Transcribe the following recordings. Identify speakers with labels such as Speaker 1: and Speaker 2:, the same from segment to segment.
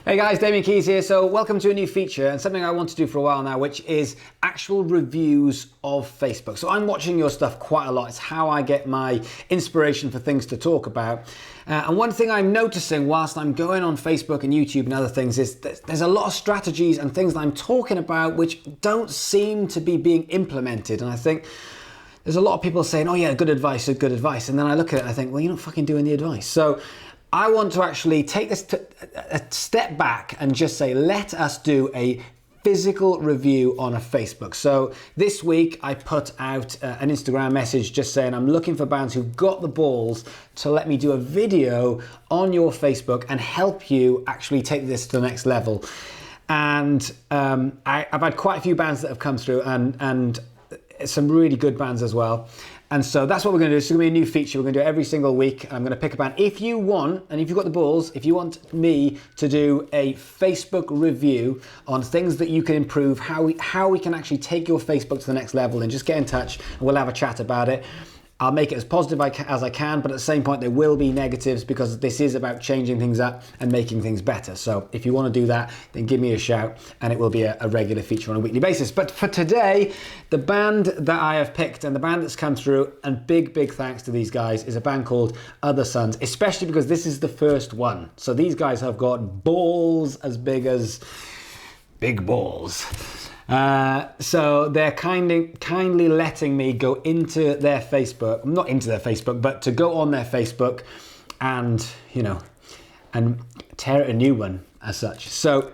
Speaker 1: Hey guys, Damian here. So welcome to a new feature and something I want to do for a while now, which is actual reviews of Facebook. So I'm watching your stuff quite a lot. It's how I get my inspiration for things to talk about. And one thing I'm noticing whilst I'm going on Facebook and YouTube and other things is there's a lot of strategies and things that I'm talking about which don't seem to be being implemented. And I think there's a lot of people saying, oh yeah, good advice, good advice. And then I look at it and I think, well, you're not fucking doing the advice. So I want to actually take this a step back and just say, let us do a physical review on a Facebook. So this week I put out an Instagram message just saying I'm looking for bands who've got the balls to let me do a video on your Facebook and help you actually take this to the next level. And I've had quite a few bands that have come through and some really good bands as well. And so that's what we're going to do. It's going to be a new feature. We're going to do it every single week. I'm going to pick a band. If you want, and if you've got the balls, if you want me to do a Facebook review on things that you can improve, how we can actually take your Facebook to the next level, then just get in touch and we'll have a chat about it. I'll make it as positive as I can, but at the same point there will be negatives because this is about changing things up and making things better. So if you want to do that, then give me a shout and it will be a regular feature on a weekly basis. But for today, the band that I have picked and the band that's come through, and big thanks to these guys, is a band called Other Sons, especially because this is the first one. So these guys have got balls as big as big balls. So they're kindly letting me go into their Facebook, not into their Facebook, but to go on their Facebook and, you know, and tear a new one as such. So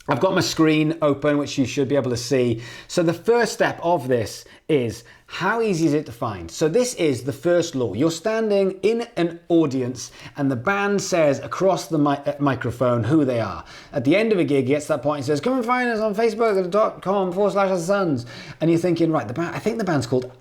Speaker 1: I've got my screen open, which you should be able to see. So the first step of this is, how easy is it to find? So this is the first law. You're standing in an audience and the band says across the microphone who they are. At the end of a gig, he gets to that point and says, come and find us on facebook.com/othersons. And you're thinking, right, I think the band's called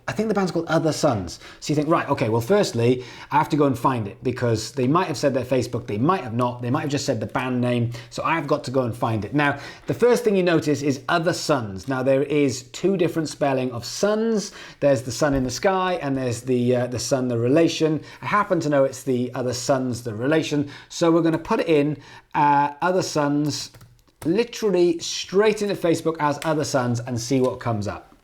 Speaker 1: Other Sons. So you think, right, okay, well, firstly, I have to go and find it because they might have said their Facebook, they might have not, they might have just said the band name. So I've got to go and find it. Now, the first thing you notice is Other Sons. Now, there is two different spelling of sons. There's the sun in the sky and there's the sun, the relation. I happen to know it's the Other Sons, the relation. So we're going to put it in Other Sons, literally straight into Facebook as Other Sons and see what comes up.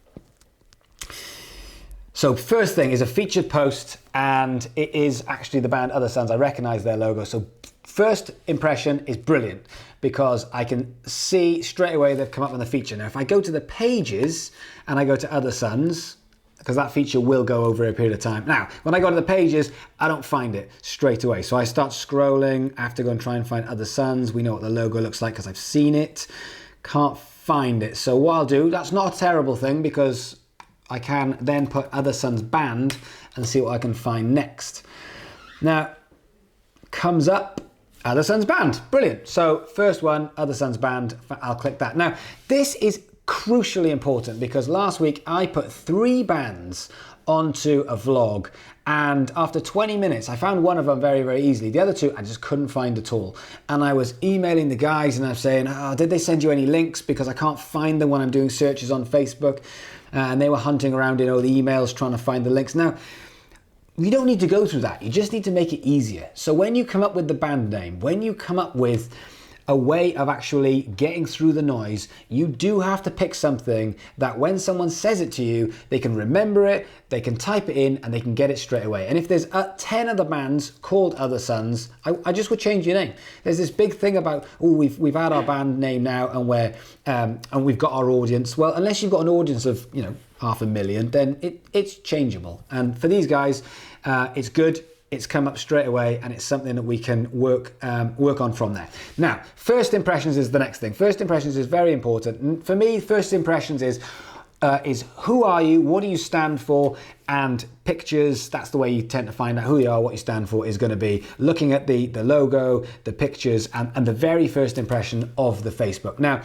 Speaker 1: So first thing is a featured post and it is actually the band Other Sons. I recognize their logo. So first impression is brilliant because I can see straight away they've come up with a feature. Now, if I go to the pages and I go to Other Sons, because that feature will go over a period of time. Now, when I go to the pages, I don't find it straight away. So I start scrolling. I have to go and try and find Other Sons. We know what the logo looks like because I've seen it. Can't find it. So what I'll do, that's not a terrible thing because I can then put Other Sons band and see what I can find next. Now, comes up Other Sons band. Brilliant. So first one, Other Sons band. I'll click that. Now, this is crucially important because last week I put 3 bands onto a vlog and after 20 minutes I found one of them very easily. The other 2 I just couldn't find at all, and I was emailing the guys and I'm saying, oh, did they send you any links, because I can't find them when I'm doing searches on Facebook. And they were hunting around in all the emails trying to find the links. Now, you don't need to go through that. You just need to make it easier. So when you come up with the band name, when you come up with a way of actually getting through the noise, you do have to pick something that when someone says it to you, they can remember it, they can type it in and they can get it straight away. And if there's 10 other bands called Other Sons, I just would change your name. There's this big thing about, oh, we've had our band name now and we've got our audience. Well, unless you've got an audience of, 500,000, then it's changeable. And for these guys, it's good. It's come up straight away and it's something that we can work on from there. Now, first impressions is the next thing. First impressions is very important. And for me, first impressions is who are you, what do you stand for, and pictures. That's the way you tend to find out who you are, what you stand for, is going to be looking at the logo, the pictures, and the very first impression of the Facebook. Now,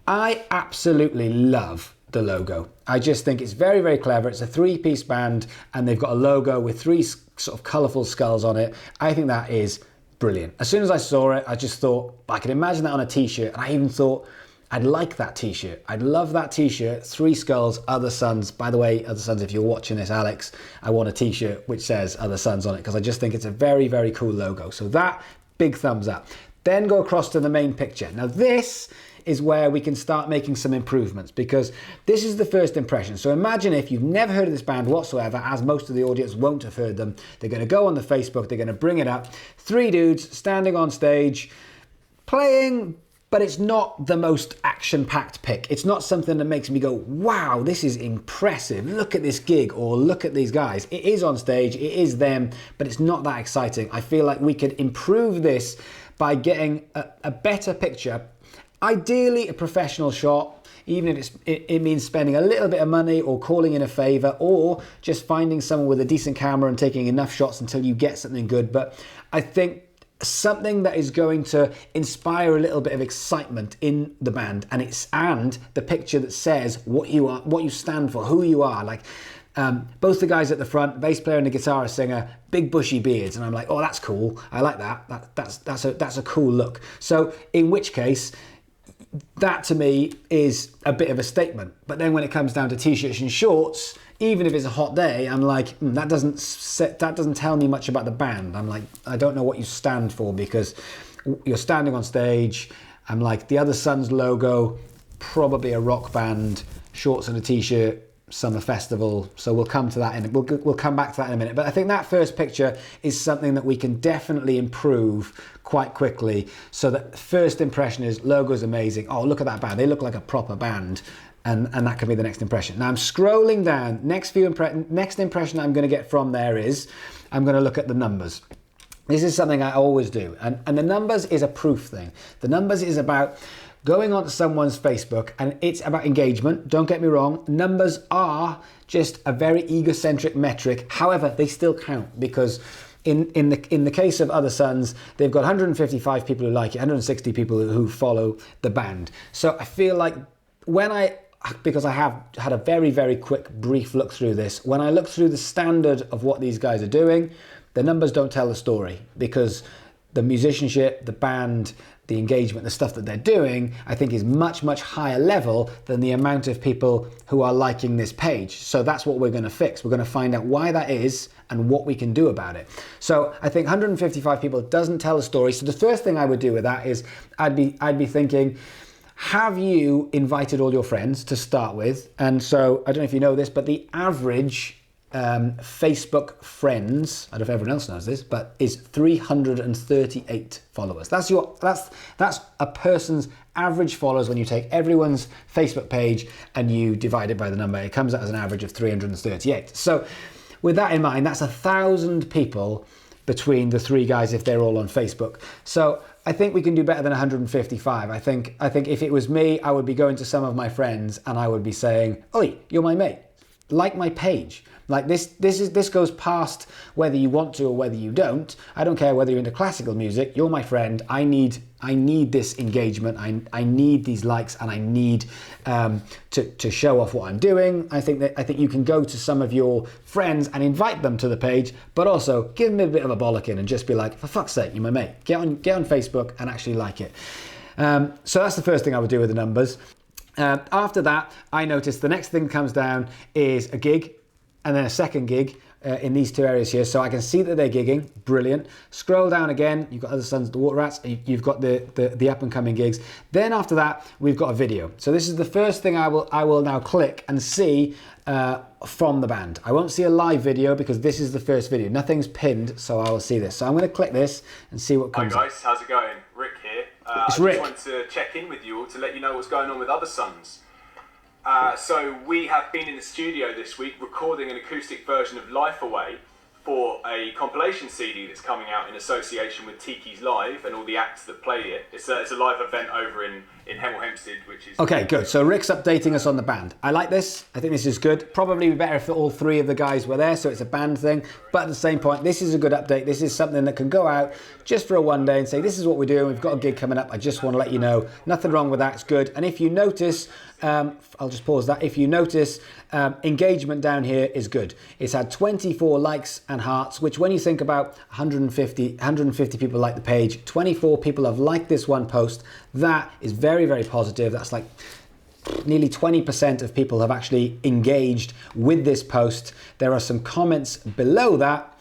Speaker 1: I absolutely love the logo. I just think it's very clever. It's a 3-piece band and they've got a logo with 3 sort of colourful skulls on it. I think that is brilliant. As soon as I saw it, I just thought, I could imagine that on a t-shirt, and I even thought, I'd like that t-shirt. I'd love that t-shirt, 3 skulls, Other Sons. By the way, Other Sons, if you're watching this, Alex, I want a t-shirt which says Other Sons on it because I just think it's a very cool logo. So that, big thumbs up. Then go across to the main picture. Now this is where we can start making some improvements, because this is the first impression. So imagine if you've never heard of this band whatsoever, as most of the audience won't have heard them. They're going to go on the Facebook, they're going to bring it up. 3 dudes standing on stage, playing, but it's not the most action-packed pick. It's not something that makes me go, wow, this is impressive. Look at this gig, or look at these guys. It is on stage, it is them, but it's not that exciting. I feel like we could improve this by getting a better picture. Ideally, a professional shot, even if it means spending a little bit of money or calling in a favor, or just finding someone with a decent camera and taking enough shots until you get something good. But I think something that is going to inspire a little bit of excitement in the band, and the picture that says what you are, what you stand for, who you are. Like both the guys at the front, bass player and the guitarist singer, big bushy beards, and I'm like, oh, that's cool. I like that. That's a cool look. So in which case, that to me is a bit of a statement. But then when it comes down to t-shirts and shorts, even if it's a hot day, I'm like, that doesn't tell me much about the band. I'm like, I don't know what you stand for, because you're standing on stage. I'm like, the Other Sons logo, probably a rock band, shorts and a t-shirt, summer festival. So we'll come to that we'll come back to that in a minute. But I think that first picture is something that we can definitely improve quite quickly. So that first impression is, logo's amazing. Oh, look at that band. They look like a proper band. And that could be the next impression. Now I'm scrolling down. Next impression I'm going to get from there is, I'm going to look at the numbers. This is something I always do. And the numbers is a proof thing. The numbers is about going onto someone's Facebook, and it's about engagement. Don't get me wrong. Numbers are just a very egocentric metric. However, they still count, because in the case of Other Sons, they've got 155 people who like it, 160 people who follow the band. So I feel like because I have had a very, very quick, brief look through this, when I look through the standard of what these guys are doing, the numbers don't tell the story, because the musicianship, the band, the engagement, the stuff that they're doing, I think is much, much higher level than the amount of people who are liking this page. So that's what we're going to fix. We're going to find out why that is and what we can do about it. So I think 155 people doesn't tell a story. So the first thing I would do with that is I'd be thinking, have you invited all your friends to start with? And so I don't know if you know this, but the average Facebook friends, I don't know if everyone else knows this, but is 338 followers. That's a person's average followers when you take everyone's Facebook page and you divide it by the number. It comes out as an average of 338. So with that in mind, that's 1,000 people between the 3 guys if they're all on Facebook. So I think we can do better than 155. I think if it was me, I would be going to some of my friends and I would be saying, "Oi, you're my mate. Like my page." Like this goes past whether you want to or whether you don't. I don't care whether you're into classical music. You're my friend. I need this engagement. I need these likes, and I need to show off what I'm doing. I think you can go to some of your friends and invite them to the page, but also give them a bit of a bollocking and just be like, for fuck's sake, you're my mate. Get on Facebook and actually like it. So that's the first thing I would do with the numbers. After that, I noticed the next thing that comes down is a gig, and then a second gig in these 2 areas here. So I can see that they're gigging, brilliant. Scroll down again, you've got Other Sons, the Water Rats, you've got the up and coming gigs. Then after that, we've got a video. So this is the first thing I will now click and see from the band. I won't see a live video because this is the first video. Nothing's pinned, so I will see this. So I'm going to click this and see what comes up.
Speaker 2: Hi guys, how's it going? Rick here.
Speaker 1: It's
Speaker 2: I
Speaker 1: Rick.
Speaker 2: just wanted to check in with you all to let you know what's going on with Other Sons. So we have been in the studio this week recording an acoustic version of Life Away for a compilation CD that's coming out in association with Tiki's Live and all the acts that play it. It's a live event over in Hemel Hempstead, which is...
Speaker 1: Okay, good. So Rick's updating us on the band. I like this. I think this is good. Probably be better if all 3 of the guys were there, so it's a band thing. But at the same point, this is a good update. This is something that can go out just for a one day and say, this is what we're doing. We've got a gig coming up. I just want to let you know. Nothing wrong with that. It's good. And if you notice... I'll just pause that. If you notice, engagement down here is good. It's had 24 likes and hearts, which when you think about 150 people like the page, 24 people have liked this one post. That is very, very positive. That's like nearly 20% of people have actually engaged with this post. There are some comments below that.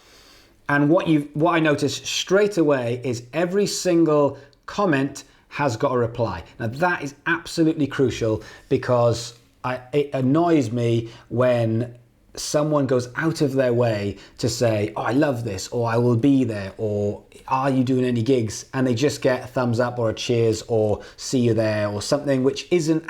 Speaker 1: And what I noticed straight away is every single comment has got a reply. Now that is absolutely crucial, because it annoys me when someone goes out of their way to say, oh, I love this, or I will be there, or are you doing any gigs? And they just get a thumbs up or a cheers or see you there or something which isn't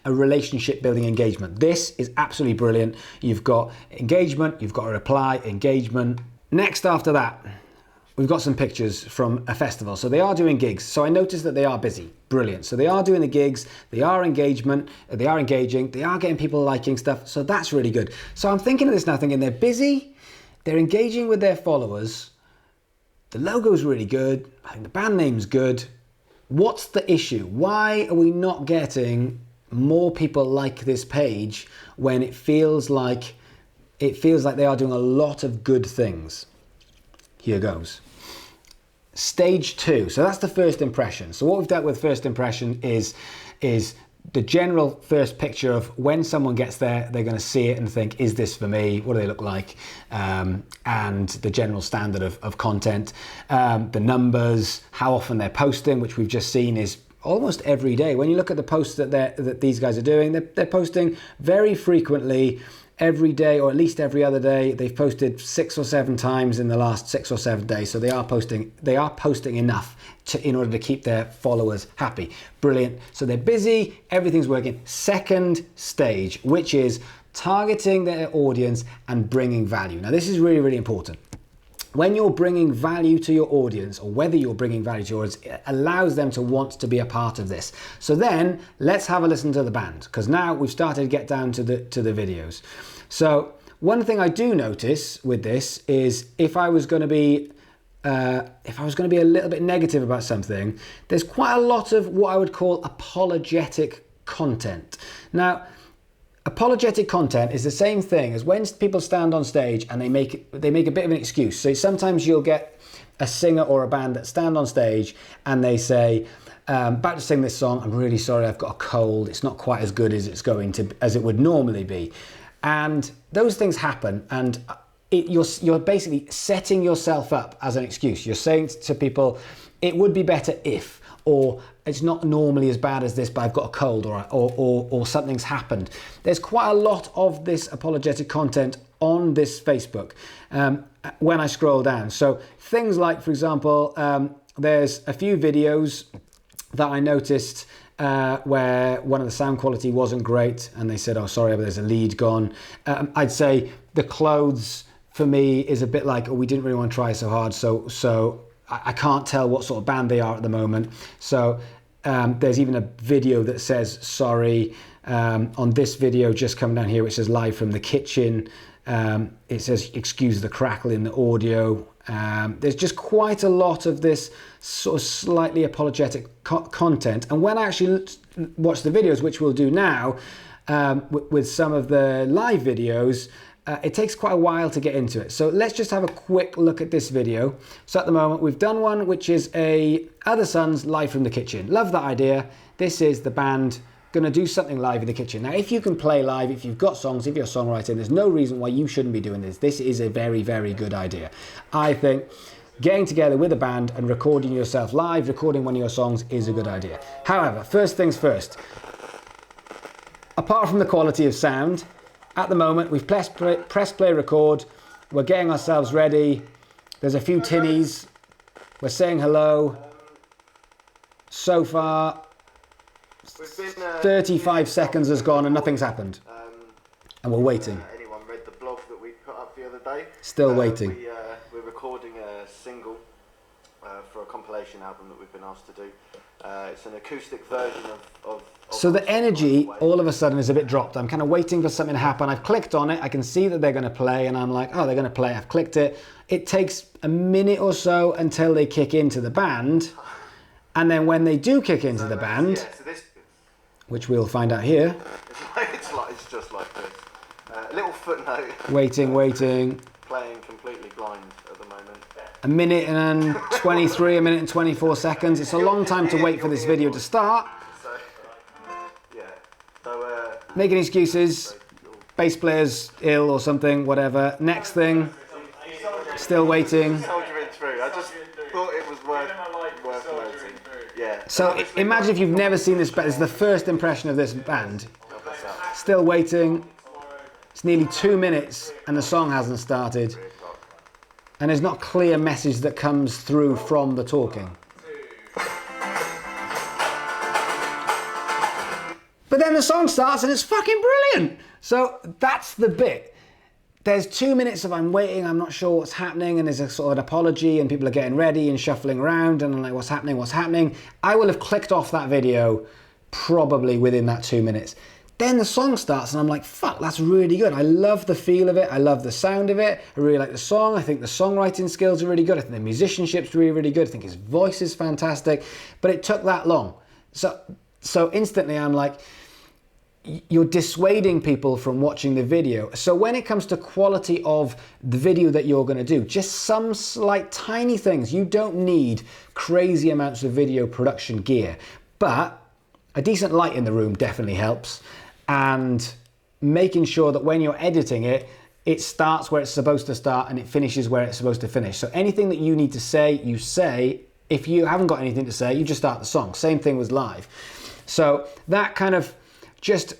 Speaker 1: a relationship building engagement. This is absolutely brilliant. You've got engagement, you've got a reply, engagement. Next after that, we've got some pictures from a festival. So they are doing gigs. So I noticed that they are busy. Brilliant. So they are doing the gigs, they are engaging, they are getting people liking stuff. So that's really good. So I'm thinking of this now, thinking they're busy, they're engaging with their followers. The logo's really good. I think the band name's good. What's the issue? Why are we not getting more people like this page when it feels like they are doing a lot of good things? Here goes. Stage 2. So that's the first impression. So what we've dealt with first impression is the general first picture of when someone gets there, they're going to see it and think, is this for me? What do they look like? And the general standard of content, the numbers, how often they're posting, which we've just seen is almost every day. When you look at the posts that these guys are doing, they're posting very frequently, every day, or at least every other day. They've posted 6 or 7 times in the last 6 or 7 days. So they are posting enough in order to keep their followers happy. Brilliant. So they're busy, everything's working. Second stage, which is targeting their audience and bringing value. Now this is really, really important. When you're bringing value to your audience, or whether you're bringing value to your audience, it allows them to want to be a part of this. So then let's have a listen to the band, because now we've started to get down to the videos. So one thing I do notice with this is if I was going to be a little bit negative about something, there's quite a lot of what I would call apologetic content. Now, apologetic content is the same thing as when people stand on stage and they make a bit of an excuse. So sometimes you'll get a singer or a band that stand on stage and they say, about to sing this song, I'm really sorry, I've got a cold, it's not quite as good as it would normally be. And those things happen, and you're basically setting yourself up as an excuse. You're saying to people, it would be better if, or it's not normally as bad as this, but I've got a cold, or something's happened. There's quite a lot of this apologetic content on this Facebook when I scroll down. So things like, for example, there's a few videos that I noticed where one of the sound quality wasn't great, and they said, oh, sorry, but there's a lead gone. I'd say the clothes for me is a bit like, oh, we didn't really want to try so hard, so I can't tell what sort of band they are at the moment. So there's even a video that says sorry. On this video just coming down here, which says live from the kitchen, it says excuse the crackle in the audio. There's just quite a lot of this sort of slightly apologetic content. And when I actually watch the videos, which we'll do now, with some of the live videos, it takes quite a while to get into it. So let's just have a quick look at this video. So at the moment we've done one which is a Other Sons live from the kitchen. Love that idea. This is the band going to do something live in the kitchen. Now if you can play live, if you've got songs, if you're a songwriter, there's no reason why you shouldn't be doing this. This is a very, very good idea. I think getting together with a band and recording yourself live, recording one of your songs is a good idea. However, first things first, apart from the quality of sound, at the moment, we've press play, record. We're getting ourselves ready. There's a few tinnies. We're saying hello. So far, 35 seconds has gone and nothing's happened. And we're waiting.
Speaker 3: Anyone read the blog that we put up the other day?
Speaker 1: Still waiting.
Speaker 3: We're recording a single for a compilation album that we've been asked to do. It's an acoustic version of
Speaker 1: so the energy all of a sudden is a bit dropped. I'm kind of waiting for something to happen. I've clicked on it. I can see that they're going to play and I'm like, oh, they're going to play. I've clicked it. It takes a minute or so until they kick into the band. And then when they do kick into the band, which we'll find out here.
Speaker 3: It's just like this. A little footnote.
Speaker 1: Waiting.
Speaker 3: Playing completely blind at the moment.
Speaker 1: A minute and 23, a minute and 24 seconds. It's a long time to wait for this video to start. Making excuses. Bass player's ill or something, whatever. Next thing. Still waiting.
Speaker 3: Soldiering through. I just thought it was worth noting.
Speaker 1: So imagine if you've never seen this band. It's the first impression of this band. Still waiting. It's nearly 2 minutes and the song hasn't started. And there's not a clear message that comes through from the talking. But then the song starts and it's fucking brilliant. So that's the bit. There's 2 minutes of I'm waiting, I'm not sure what's happening, and there's a sort of an apology and people are getting ready and shuffling around and I'm like, what's happening, what's happening? I will have clicked off that video probably within that 2 minutes. Then the song starts and I'm like, fuck, that's really good. I love the feel of it. I love the sound of it. I really like the song. I think the songwriting skills are really good. I think the musicianship's really, really good. I think his voice is fantastic. But it took that long. So instantly I'm like, you're dissuading people from watching the video. So when it comes to quality of the video that you're going to do, just some slight tiny things. You don't need crazy amounts of video production gear, but a decent light in the room definitely helps. And making sure that when you're editing it, it starts where it's supposed to start and it finishes where it's supposed to finish. So anything that you need to say, you say. If you haven't got anything to say, you just start the song. Same thing with live. So that kind of just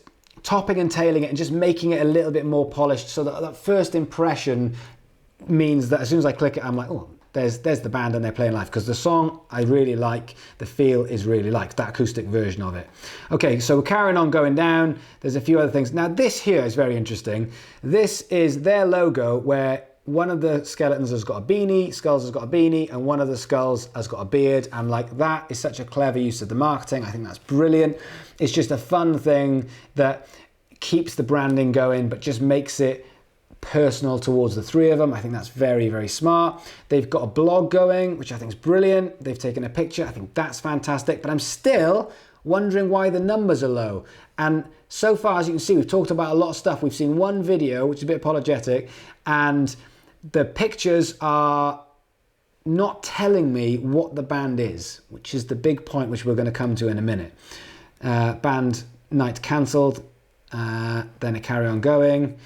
Speaker 1: topping and tailing it and just making it a little bit more polished so that that first impression means that as soon as I click it, I'm like, oh, there's the band and they're playing live, because the song I really like, the feel is really like, that acoustic version of it. Okay, so we're carrying on going down. There's a few other things. Now this here is very interesting. This is their logo where one of the skeletons has got a beanie, Skulls has got a beanie, and one of the Skulls has got a beard. And like, that is such a clever use of the marketing. I think that's brilliant. It's just a fun thing that keeps the branding going, but just makes it personal towards the three of them. I think that's very, very smart. They've got a blog going, which I think is brilliant. They've taken a picture. I think that's fantastic. But I'm still wondering why the numbers are low. And so far, as you can see, we've talked about a lot of stuff. We've seen one video, which is a bit apologetic, and the pictures are not telling me what the band is, which is the big point, which we're going to come to in a minute. Band night cancelled, then it carry on going.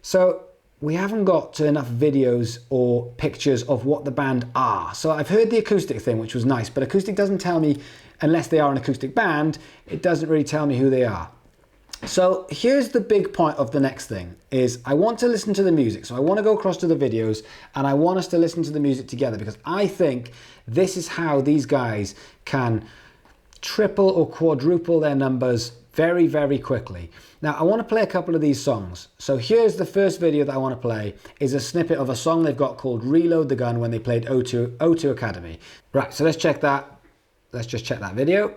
Speaker 1: So we haven't got enough videos or pictures of what the band are. So I've heard the acoustic thing, which was nice, but acoustic doesn't tell me, unless they are an acoustic band, it doesn't really tell me who they are. So here's the big point of the next thing, is I want to listen to the music. So I want to go across to the videos and I want us to listen to the music together, because I think this is how these guys can triple or quadruple their numbers very, very quickly. Now I want to play a couple of these songs. So here's the first video that I want to play, is a snippet of a song they've got called Reload the Gun, when they played O2 Academy. Right, so let's check that. Let's just check that video.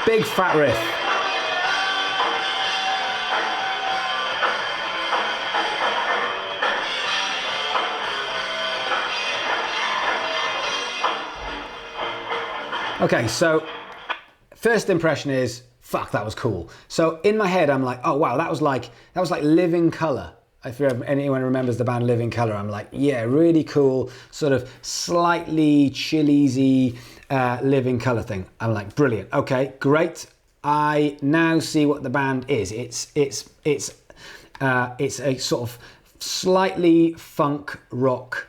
Speaker 1: Big fat riff. Okay, so first impression is, fuck, that was cool. So in my head, I'm like, oh wow, that was like Living Colour. If anyone remembers the band Living Colour, I'm like, yeah, really cool, sort of slightly chilly-y Living Colour thing. I'm like, brilliant. Okay, great. I now see what the band is. It's a sort of slightly funk rock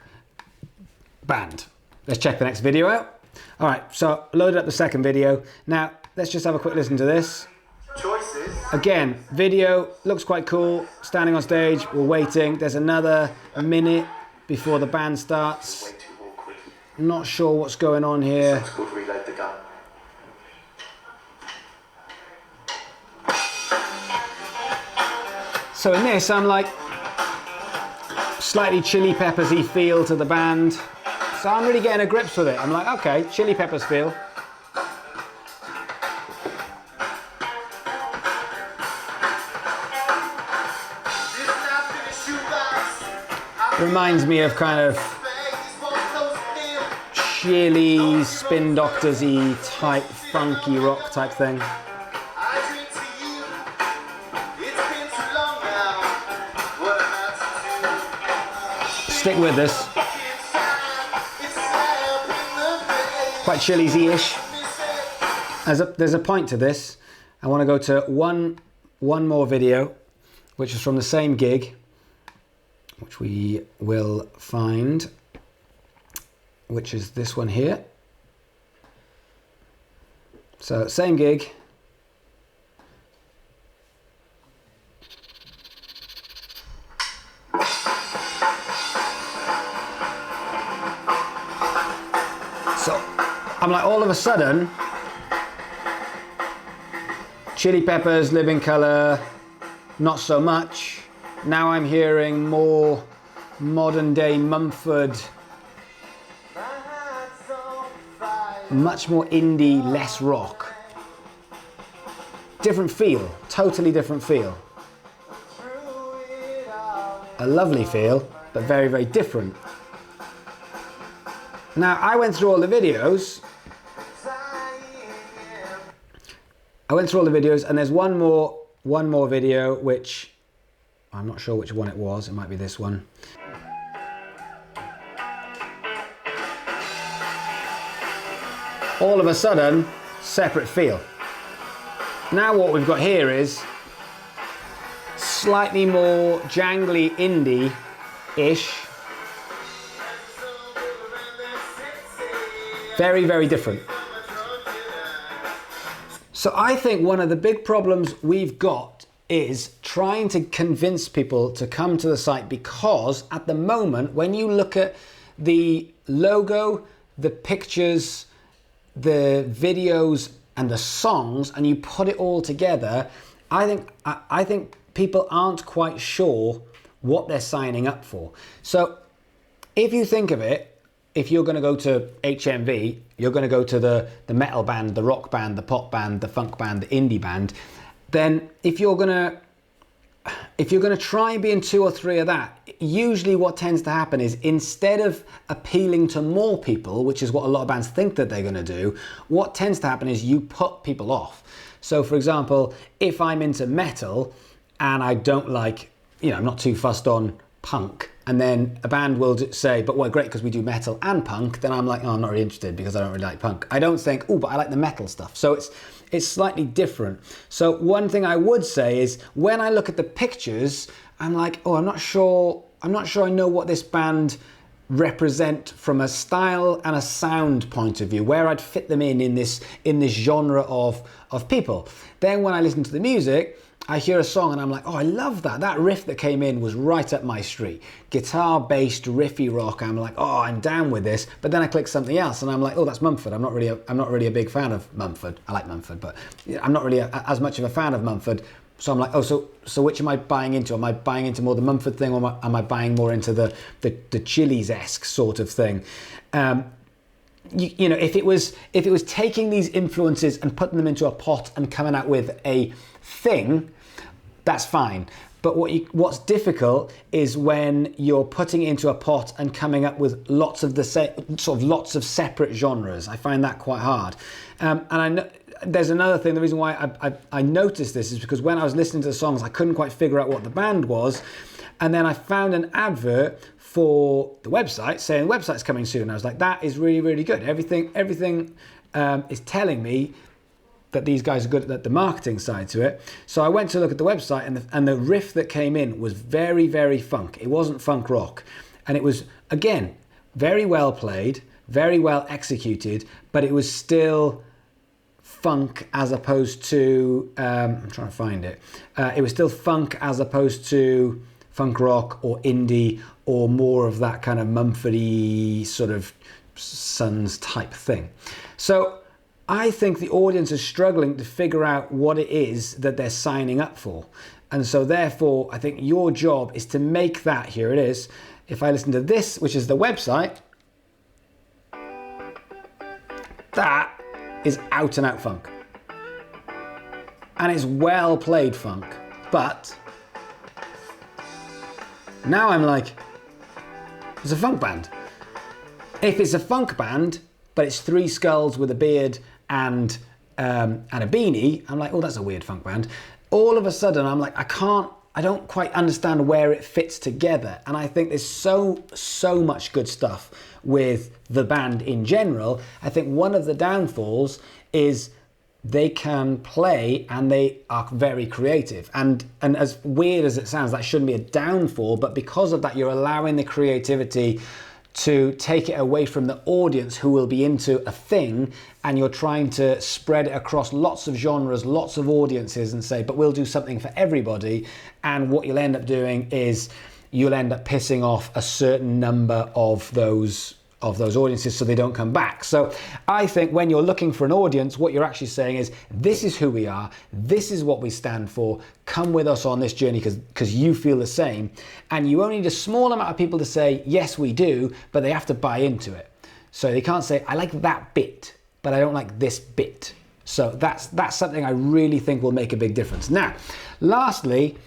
Speaker 1: band. Let's check the next video out. All right, so loaded up the second video. Now, let's just have a quick listen to this.
Speaker 3: Choices.
Speaker 1: Again, video looks quite cool. Standing on stage, we're waiting. There's another minute before the band starts. Not sure what's going on here.
Speaker 3: It's called Reload the Gun.
Speaker 1: So in this, I'm like, slightly Chili Peppers-y feel to the band. So I'm really getting a grips with it. I'm like, okay, Chili Peppers feel. Reminds me of kind of chilly, Spin Doctors-y type, funky rock type thing. Stick with this. Quite chilly-ish. There's a point to this. I want to go to one more video, which is from the same gig. which we will find, which is this one here. So same gig. So I'm like, all of a sudden, Chili Peppers, Living Colour, not so much. Now I'm hearing more modern day Mumford, much more indie, less rock. Different feel, totally different feel. A lovely feel, but very, very different. Now, I went through all the videos. And there's one more video, which I'm not sure which one it was. It might be this one. All of a sudden, separate feel. Now what we've got here is slightly more jangly indie-ish. Very, very different. So I think one of the big problems we've got is trying to convince people to come to the site, because at the moment, when you look at the logo, the pictures, the videos and the songs, and you put it all together, I think people aren't quite sure what they're signing up for. So if you think of it, if you're going to go to HMV, you're going to go to the metal band, the rock band, the pop band, the funk band, the indie band, then if you're going to try and be in 2 or 3 of that, usually what tends to happen is, instead of appealing to more people, which is what a lot of bands think that they're going to do, what tends to happen is you put people off. So for example, if I'm into metal and I don't like, I'm not too fussed on punk, and then a band will say, but we're great because we do metal and punk, then I'm like, oh, I'm not really interested because I don't really like punk. I don't think, oh, but I like the metal stuff. So it's slightly different. So one thing I would say is, when I look at the pictures, I'm like, oh, I'm not sure I know what this band represent from a style and a sound point of view, where I'd fit them in this genre of people. Then when I listen to the music, I hear a song and I'm like, oh, I love that. That riff that came in was right up my street. Guitar-based riffy rock. I'm like, oh, I'm down with this. But then I click something else and I'm like, oh, that's Mumford. I'm not really a big fan of Mumford. I like Mumford, but I'm not really as much of a fan of Mumford. So I'm like, oh, so which am I buying into? Am I buying into more the Mumford thing, or am I buying more into the Chili's-esque sort of thing? If it was taking these influences and putting them into a pot and coming out with a thing, that's fine. But what's difficult is when you're putting it into a pot and coming up with lots of lots of separate genres. I find that quite hard. And I know there's another thing. The reason why I noticed this is because when I was listening to the songs, I couldn't quite figure out what the band was, and then I found an advert for the website saying the website's coming soon. I was like, that is really, really good. Everything is telling me that these guys are good at the marketing side to it. So I went to look at the website, and the riff that came in was very, very funk. It wasn't funk rock. And it was, again, very well played, very well executed, but it was still funk as opposed to, I'm trying to find it. It was still funk as opposed to funk rock or indie, or more of that kind of Mumford-y sort of Sons type thing. So I think the audience is struggling to figure out what it is that they're signing up for. And so therefore, I think your job is to make that, here it is. If I listen to this, which is the website, that is out and out funk. And it's well played funk. But now I'm like, it's a funk band. If it's a funk band, but it's 3 skulls with a beard and a beanie, I'm like, oh, that's a weird funk band. All of a sudden, I'm like, I don't quite understand where it fits together. And I think there's so much good stuff with the band in general. I think one of the downfalls is they can play and they are very creative. And as weird as it sounds, that shouldn't be a downfall, but because of that, you're allowing the creativity to take it away from the audience who will be into a thing, and you're trying to spread it across lots of genres, lots of audiences, and say, but we'll do something for everybody. And what you'll end up doing is you'll end up pissing off a certain number of those audiences so they don't come back. So I think when you're looking for an audience, what you're actually saying is, this is who we are, this is what we stand for, come with us on this journey because you feel the same. And you only need a small amount of people to say, yes, we do, but they have to buy into it. So they can't say, I like that bit, but I don't like this bit. So that's something I really think will make a big difference. Now, lastly,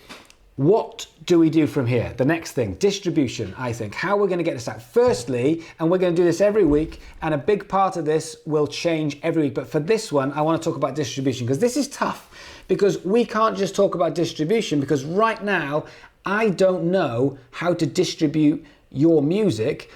Speaker 1: what do we do from here? The next thing, distribution, I think. How we're going to get this out. Firstly, and we're going to do this every week, and a big part of this will change every week. But for this one, I want to talk about distribution because this is tough, because we can't just talk about distribution, because right now, I don't know how to distribute your music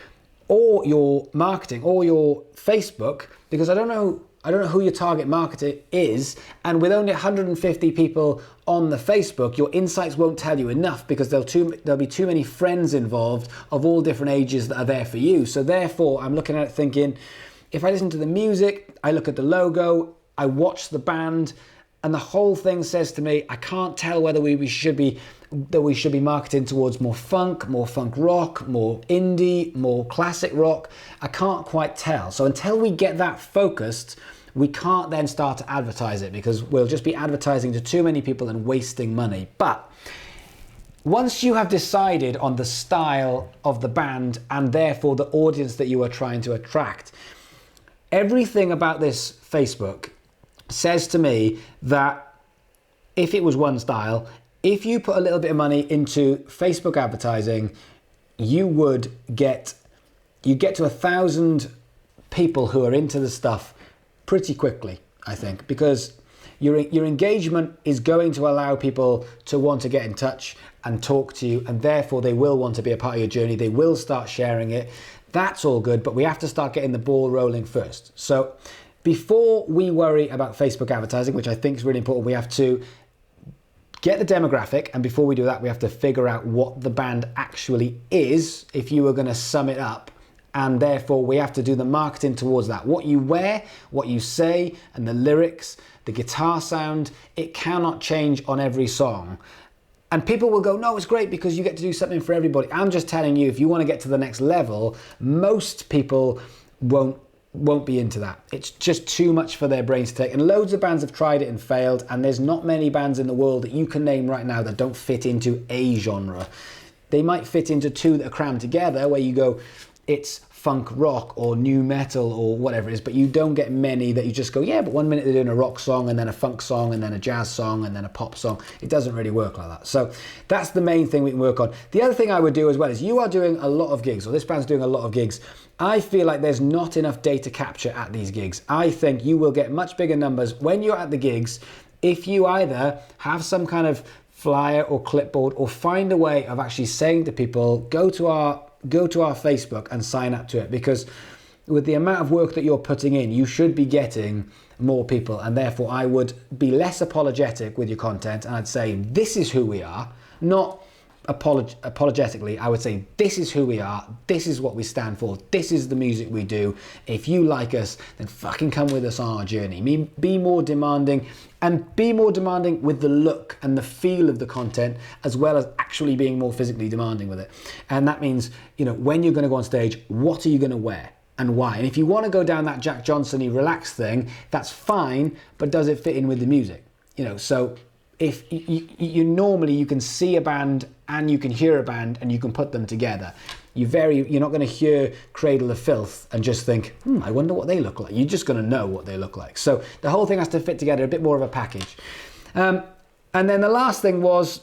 Speaker 1: or your marketing or your Facebook, because I don't know who your target market is, and with only 150 people on the Facebook, your insights won't tell you enough, because there'll be too many friends involved of all different ages that are there for you. So therefore, I'm looking at it thinking, if I listen to the music, I look at the logo, I watch the band, and the whole thing says to me, I can't tell whether we should be marketing towards more funk rock, more indie, more classic rock. I can't quite tell. So until we get that focused, we can't then start to advertise it, because we'll just be advertising to too many people and wasting money. But once you have decided on the style of the band and therefore the audience that you are trying to attract, everything about this Facebook says to me that if it was one style, if you put a little bit of money into Facebook advertising, you get to 1,000 people who are into the stuff pretty quickly, I think, because your engagement is going to allow people to want to get in touch and talk to you, and therefore they will want to be a part of your journey. They will start sharing it. That's all good, but we have to start getting the ball rolling first. So before we worry about Facebook advertising, which I think is really important, we have to get the demographic, and before we do that, we have to figure out what the band actually is, if you were going to sum it up, and therefore we have to do the marketing towards that. What you wear, what you say, and the lyrics, the guitar sound, it cannot change on every song. And people will go, no, it's great because you get to do something for everybody. I'm just telling you, if you want to get to the next level, most people won't be into that. It's just too much for their brains to take. And loads of bands have tried it and failed, and there's not many bands in the world that you can name right now that don't fit into a genre. They might fit into two that are crammed together, where you go, it's funk rock or new metal or whatever it is, but you don't get many that you just go, yeah, but one minute they're doing a rock song and then a funk song and then a jazz song and then a pop song. It doesn't really work like that. So that's the main thing we can work on. The other thing I would do as well is, you are doing a lot of gigs, or this band's doing a lot of gigs. I feel like there's not enough data capture at these gigs. I think you will get much bigger numbers when you're at the gigs if you either have some kind of flyer or clipboard, or find a way of actually saying to people, go to our Facebook and sign up to it, because with the amount of work that you're putting in, you should be getting more people, and therefore I would be less apologetic with your content, and I'd say, this is who we are, not apologetically. I would say, this is who we are, this is what we stand for, this is the music we do. If you like us, then fucking come with us on our journey. Be more demanding, and be more demanding with the look and the feel of the content, as well as actually being more physically demanding with it. And that means, when you're going to go on stage, what are you going to wear and why? And if you want to go down that Jack Johnson-y relaxed thing, that's fine, but does it fit in with the music? So if you normally, you can see a band and you can hear a band and you can put them together. You're not going to hear Cradle of Filth and just think, I wonder what they look like. You're just going to know what they look like. So the whole thing has to fit together, a bit more of a package. And then the last thing was,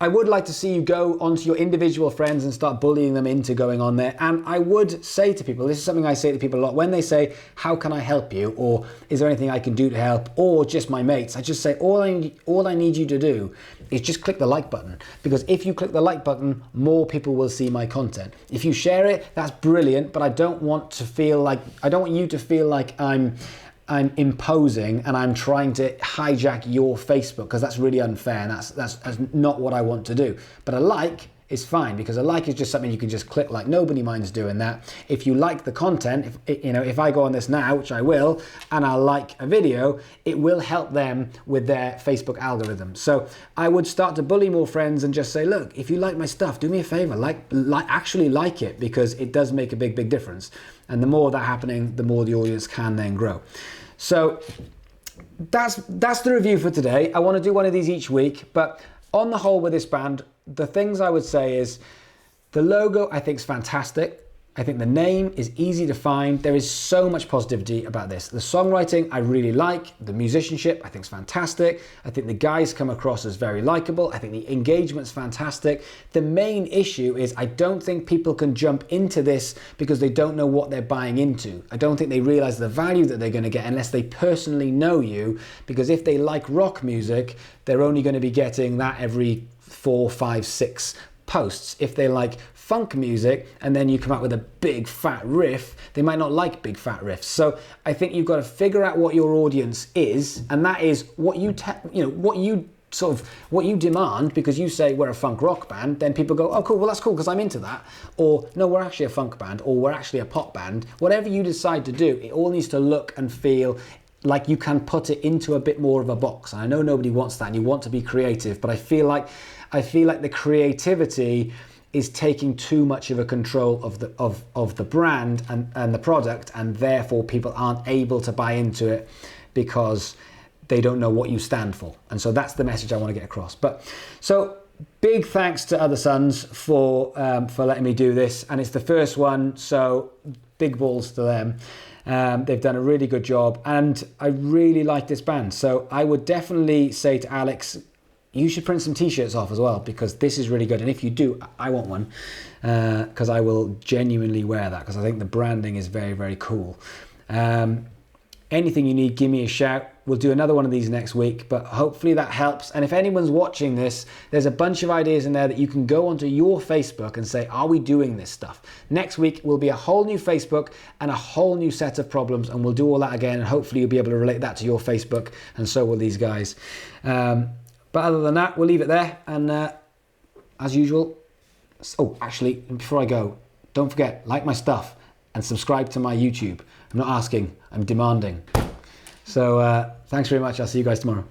Speaker 1: I would like to see you go onto your individual friends and start bullying them into going on there. And I would say to people, this is something I say to people a lot, when they say, how can I help you? Or is there anything I can do to help? Or just my mates. I just say, all I need you to do is just click the like button. Because if you click the like button, more people will see my content. If you share it, that's brilliant, but I don't want you to feel like I'm I'm imposing and I'm trying to hijack your Facebook, because that's really unfair, and that's not what I want to do. But a like is fine, because a like is just something you can just click like. Nobody minds doing that. If you like the content, if I go on this now, which I will, and I like a video, it will help them with their Facebook algorithm. So I would start to bully more friends and just say, look, if you like my stuff, do me a favor, actually like it, because it does make a big difference. And the more that happening, the more the audience can then grow. So that's the review for today. I want to do one of these each week, but on the whole with this band, the things I would say is the logo I think is fantastic. I think the name is easy to find. There is so much positivity about this. The songwriting I really like. The musicianship I think is fantastic. I think the guys come across as very likable. I think the engagement's fantastic. The main issue is I don't think people can jump into this because they don't know what they're buying into. I don't think they realize the value that they're going to get unless they personally know you, because if they like rock music, they're only going to be getting that every 4, 5, 6 posts. If they like funk music and then you come out with a big fat riff, they might not like big fat riffs. So I think you've got to figure out what your audience is, and that is what you demand, because you say we're a funk rock band, then people go, oh cool, well that's cool because I'm into that. Or no, we're actually a funk band, or we're actually a pop band. Whatever you decide to do, it all needs to look and feel like you can put it into a bit more of a box. And I know nobody wants that and you want to be creative, but I feel like the creativity is taking too much of a control of the brand and the product, and therefore people aren't able to buy into it because they don't know what you stand for. And so that's the message I want to get across. But so big thanks to Other Sons for letting me do this, and it's the first one, so big balls to them. They've done a really good job, and I really like this band. So I would definitely say to Alex, you should print some t-shirts off as well, because this is really good. And if you do, I want one, because I will genuinely wear that, because I think the branding is very, very cool. Anything you need, give me a shout. We'll do another one of these next week, but hopefully that helps. And if anyone's watching this, there's a bunch of ideas in there that you can go onto your Facebook and say, are we doing this stuff? Next week will be a whole new Facebook and a whole new set of problems, and we'll do all that again, and hopefully you'll be able to relate that to your Facebook, and so will these guys. But other than that, we'll leave it there. And as usual, oh, actually, before I go, don't forget, like my stuff and subscribe to my YouTube. I'm not asking, I'm demanding. So thanks very much. I'll see you guys tomorrow.